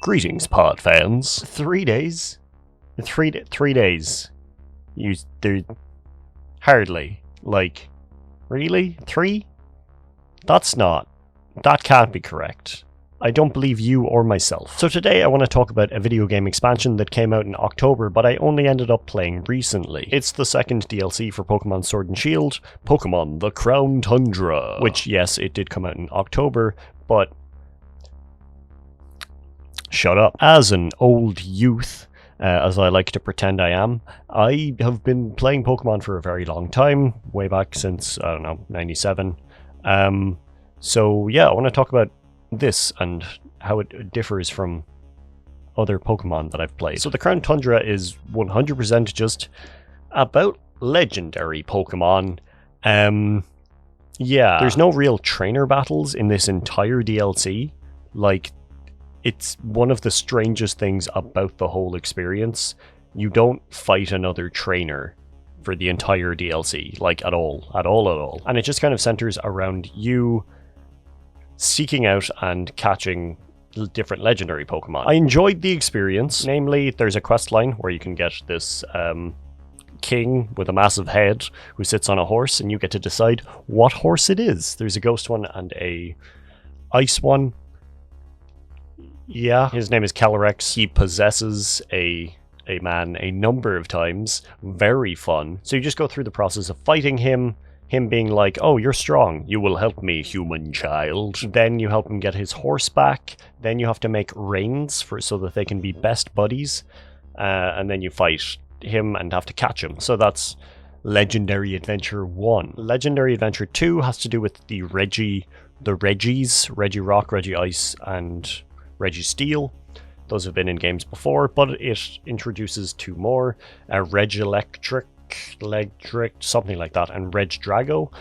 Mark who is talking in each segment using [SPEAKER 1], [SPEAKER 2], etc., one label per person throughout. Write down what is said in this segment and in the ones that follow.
[SPEAKER 1] Greetings, pod fans. 3 days? 3 days. There... Hardly. Like, really? 3? That can't be correct. I don't believe you or myself. So today I want to talk about a video game expansion that came out in October, but I only ended up playing recently. It's the second DLC for Pokemon Sword and Shield, Pokemon The Crown Tundra. Which, yes, it did come out in October, but... shut up. As an old youth, as I like to pretend I am, I have been playing Pokemon for a very long time, way back since, I don't know, 97. So yeah, I want to talk about this and how it differs from other Pokemon that I've played. So the Crown Tundra is 100% just about legendary Pokemon. Yeah, there's no real trainer battles in this entire DLC. Like, it's one of the strangest things about the whole experience. You don't fight another trainer for the entire DLC, like at all. And it just kind of centers around you seeking out and catching different legendary Pokemon. I enjoyed the experience. Namely, there's a quest line where you can get this king with a massive head who sits on a horse, and you get to decide what horse it is. There's a ghost one and a ice one. Yeah, his name is Calyrex. He possesses a man a number of times. Very fun. So you just go through the process of fighting him being like, oh, you're strong, you will help me, human child. Then you help him get his horse back. Then you have to make reins so that they can be best buddies. And then you fight him and have to catch him. So that's Legendary Adventure 1. Legendary Adventure 2 has to do with the Reggies, Regirock, Regice, and Registeel. Those have been in games before, but it introduces 2 more. Regielektric, something like that, and Regidrago.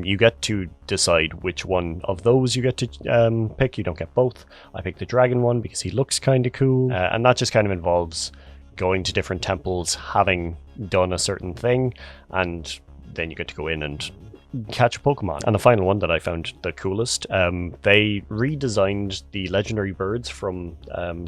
[SPEAKER 1] You get to decide which one of those you get to pick. You don't get both. I picked the dragon one because he looks kind of cool, and that just kind of involves going to different temples, having done a certain thing, and then you get to go in and catch a Pokemon. And the final one that I found the coolest, they redesigned the legendary birds from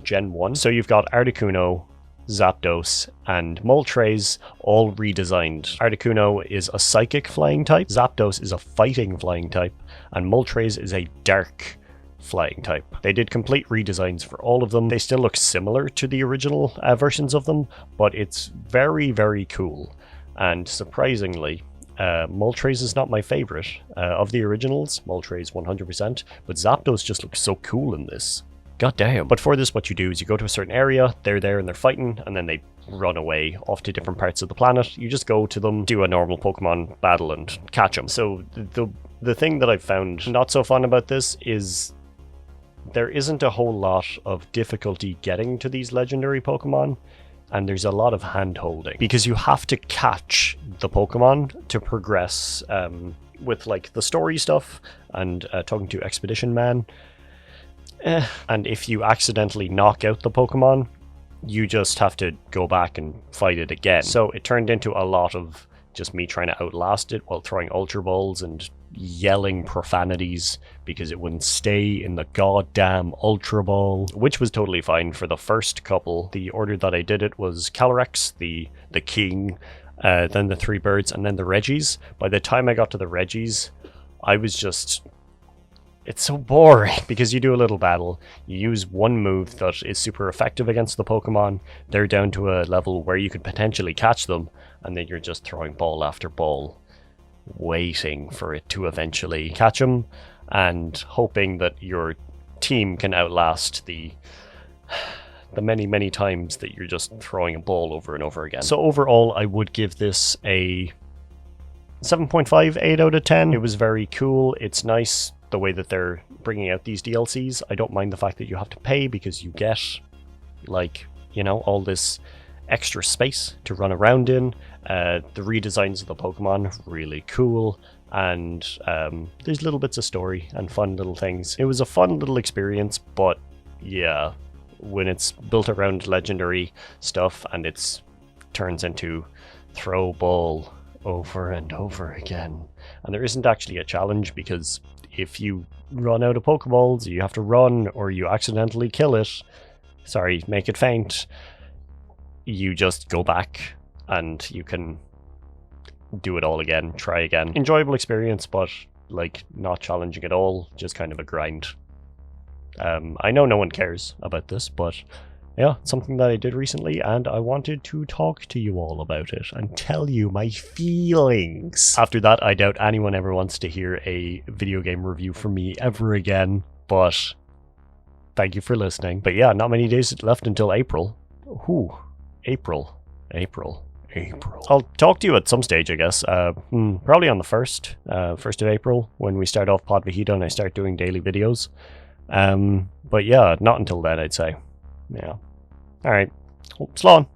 [SPEAKER 1] Gen 1. So you've got Articuno, Zapdos, and Moltres all redesigned. Articuno is a psychic flying type, Zapdos is a fighting flying type, and Moltres is a dark flying type. They did complete redesigns for all of them. They still look similar to the original versions of them, but it's very, very cool. And surprisingly, Moltres is not my favorite of the originals. Moltres 100%, but Zapdos just looks so cool in this. God damn. But for this, what you do is you go to a certain area, they're there and they're fighting, and then they run away off to different parts of the planet. You just go to them, do a normal Pokemon battle, and catch them. So the thing that I've found not so fun about this is there isn't a whole lot of difficulty getting to these legendary Pokemon, and there's a lot of hand-holding, because you have to catch the Pokemon to progress with like the story stuff and talking to Expedition Man. And if you accidentally knock out the Pokemon, you just have to go back and fight it again. So it turned into a lot of just me trying to outlast it while throwing Ultra Balls and yelling profanities because it wouldn't stay in the goddamn Ultra Ball, which was totally fine for the first couple. The order that I did it was Calyrex, the king, then the 3 birds, and then the Reggies. By the time I got to the Reggies, I was just... it's so boring, because you do a little battle, you use one move that is super effective against the Pokemon, they're down to a level where you could potentially catch them, and then you're just throwing ball after ball, waiting for it to eventually catch them, and hoping that your team can outlast the many times that you're just throwing a ball over and over again. So overall, I would give this a 7.58 out of 10. It was very cool, it's nice the way that they're bringing out these DLCs. I don't mind the fact that you have to pay, because you get, like, you know, all this extra space to run around in. The redesigns of the Pokemon, really cool, and there's little bits of story and fun little things. It was a fun little experience, but yeah, when it's built around legendary stuff and it's turns into throw ball over and over again, and there isn't actually a challenge, because if you run out of Pokeballs, you have to run, or you accidentally kill it, sorry, make it faint, you just go back and you can do it all again, try again. Enjoyable experience, but like not challenging at all, just kind of a grind. I know no one cares about this, but yeah, something that I did recently, and I wanted to talk to you all about it and tell you my feelings. After that, I doubt anyone ever wants to hear a video game review from me ever again, but thank you for listening. But yeah, not many days left until April. Ooh, April. I'll talk to you at some stage, I guess. Probably on the 1st of April, when we start off Pod Vegeta and I start doing daily videos. But yeah, not until then, I'd say. Yeah. Alright. Slán.